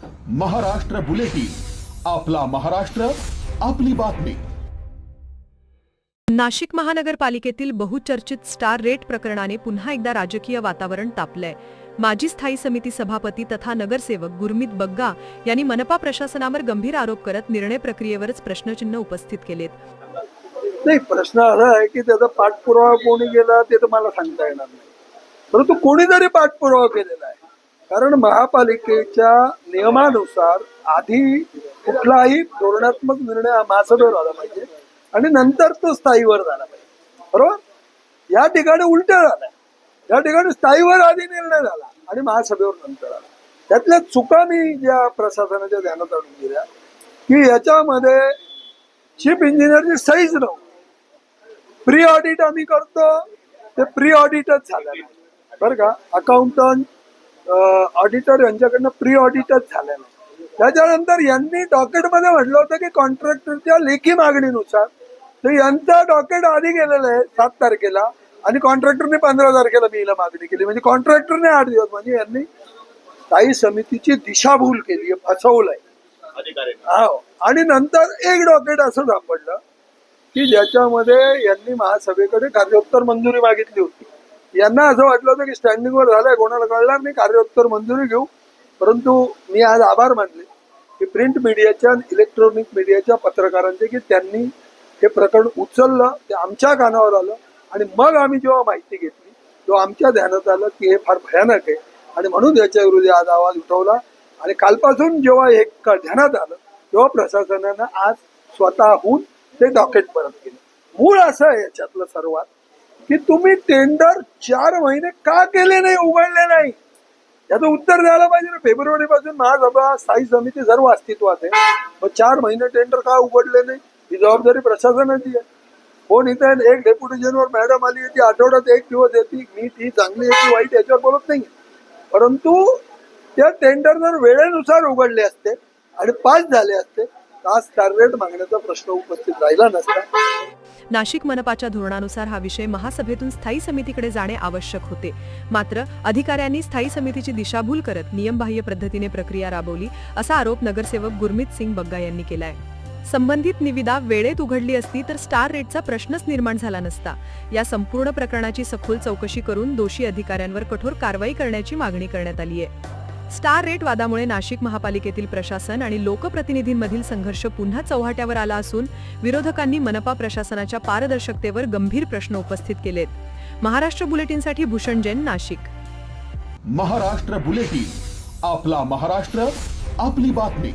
Maharashtra bulletin, आपला महाराष्ट्र, आपली बातमी. नाशिक महानगरपालिकेतील बहुचर्चित स्टार रेट प्रकरणाने पुन्हा एकदा राजकीय वातावरण तापलंय. माजी स्थायी समिती सभापती तथा नगरसेवक गुरमीत बग्गा यांनी मनपा प्रशासनावर गंभीर आरोप करत निर्णय प्रक्रियेवरच प्रश्नचिन्ह उपस्थित केलेत. नाही, प्रश्न असा आहे की त्याचा पाठपुरावा कोणी केला ते तर मला सांगता येणार नाही, परंतु कोणीतरी पाठपुरावा केलेला आहे. कारण महापालिकेच्या नियमानुसार आधी कुठलाही धोरणात्मक निर्णय हा महासभेवर आला पाहिजे आणि नंतर तो स्थायीवर झाला पाहिजे. बरोबर? या ठिकाणी उलट झालं. या ठिकाणी स्थायीवर आधी निर्णय झाला आणि महासभेवर नंतर आला. त्यातल्या चुका मी ज्या प्रशासनाच्या ध्यानात आणून दिल्या की याच्यामध्ये चीफ इंजिनियरची सहीच नव्हती. प्री ऑडिट आम्ही करतो ते प्री ऑडिटच झालं नाही, बरं का. अकाउंटंट ऑडिटर यांच्याकडनं प्री ऑडिटच झालं नाही. त्याच्यानंतर यांनी डॉकेटमध्ये म्हटलं होतं की कॉन्ट्रॅक्टरच्या लेखी मागणीनुसार तर यांचा डॉकेट आधी गेलेलं आहे 7 तारखेला आणि कॉन्ट्रॅक्टरने 15 तारखेला बिल मागणी केली. म्हणजे कॉन्ट्रॅक्टरने 8 दिवस, म्हणजे यांनी स्थायी समितीची दिशाभूल केली, फसवलंय. आणि नंतर एक डॉकेट असं सापडलं की ज्याच्यामध्ये यांनी महासभेकडे कार्योत्तर मंजुरी मागितली होती. यांना असं वाटलं होतं की स्टँडिंगवर झालंय, कोणाला कळणार नाही, कार्योत्तर मंजुरी घेऊ. परंतु मी आज आभार मानले की प्रिंट मीडियाच्या, इलेक्ट्रॉनिक मीडियाच्या पत्रकारांचे की त्यांनी हे प्रकरण उचललं, ते आमच्या कानावर आलं आणि मग आम्ही जेव्हा माहिती घेतली तेव्हा आमच्या ध्यानात आलं की हे फार भयानक आहे आणि म्हणून याच्या विरोधी आज आवाज उठवला. आणि कालपासून जेव्हा हे ध्यानात आलं तेव्हा प्रशासनानं आज स्वतःहून ते डॉकेट परत केलं. मूळ असं आहे याच्यातलं सर्वात की तुम्ही टेंडर 4 महिने का केले नाही, उघडले नाही, याचं उत्तर द्यायला पाहिजे ना. फेब्रुवारीपासून महासभा स्थायी समिती सर्व अस्तित्वात आहे, मग 4 महिने टेंडर का उघडले नाही, ही जबाबदारी प्रशासनाची आहे. कोण इथं एक डेप्युटेशनवर मॅडम आली, ती आठवड्यात 1 दिवस येते, मी ती चांगली आहे की वाईट याच्यावर बोलत नाही, परंतु त्या टेंडर जर वेळेनुसार उघडले असते आणि पास झाले असते तर आज स्टार रेट मागण्याचा प्रश्न उपस्थित राहिला नसता. नाशिक मनपाच्या धोरणानुसार हा विषय महासभेतून स्थायी समितीकडे जाणे आवश्यक होते. मात्र अधिकाऱ्यांनी स्थायी समितीची दिशाभूल करत नियमबाह्य पद्धतीने प्रक्रिया राबवली, असा आरोप नगरसेवक गुरमीत सिंग बग्गा यांनी केलाय. संबंधित निविदा वेळेत उघडली असती तर स्टार रेटचा प्रश्नच निर्माण झाला नसता. या संपूर्ण प्रकरणाची सखोल चौकशी करून दोषी अधिकाऱ्यांवर कठोर कारवाई करण्याची मागणी करण्यात आली आहे. स्टार रेट वादामुळे नाशिक महापालिकेतील प्रशासन आणि लोकप्रतिनिधींमधील संघर्ष पुन्हा चव्हाट्यावर आला असून विरोधकांनी मनपा प्रशासनाच्या पारदर्शकतेवर गंभीर प्रश्न उपस्थित केलेत. महाराष्ट्र बुलेटिनसाठी भूषण जैन, नाशिक. महाराष्ट्र बुलेटिन, आपला महाराष्ट्र, आपली बातमी.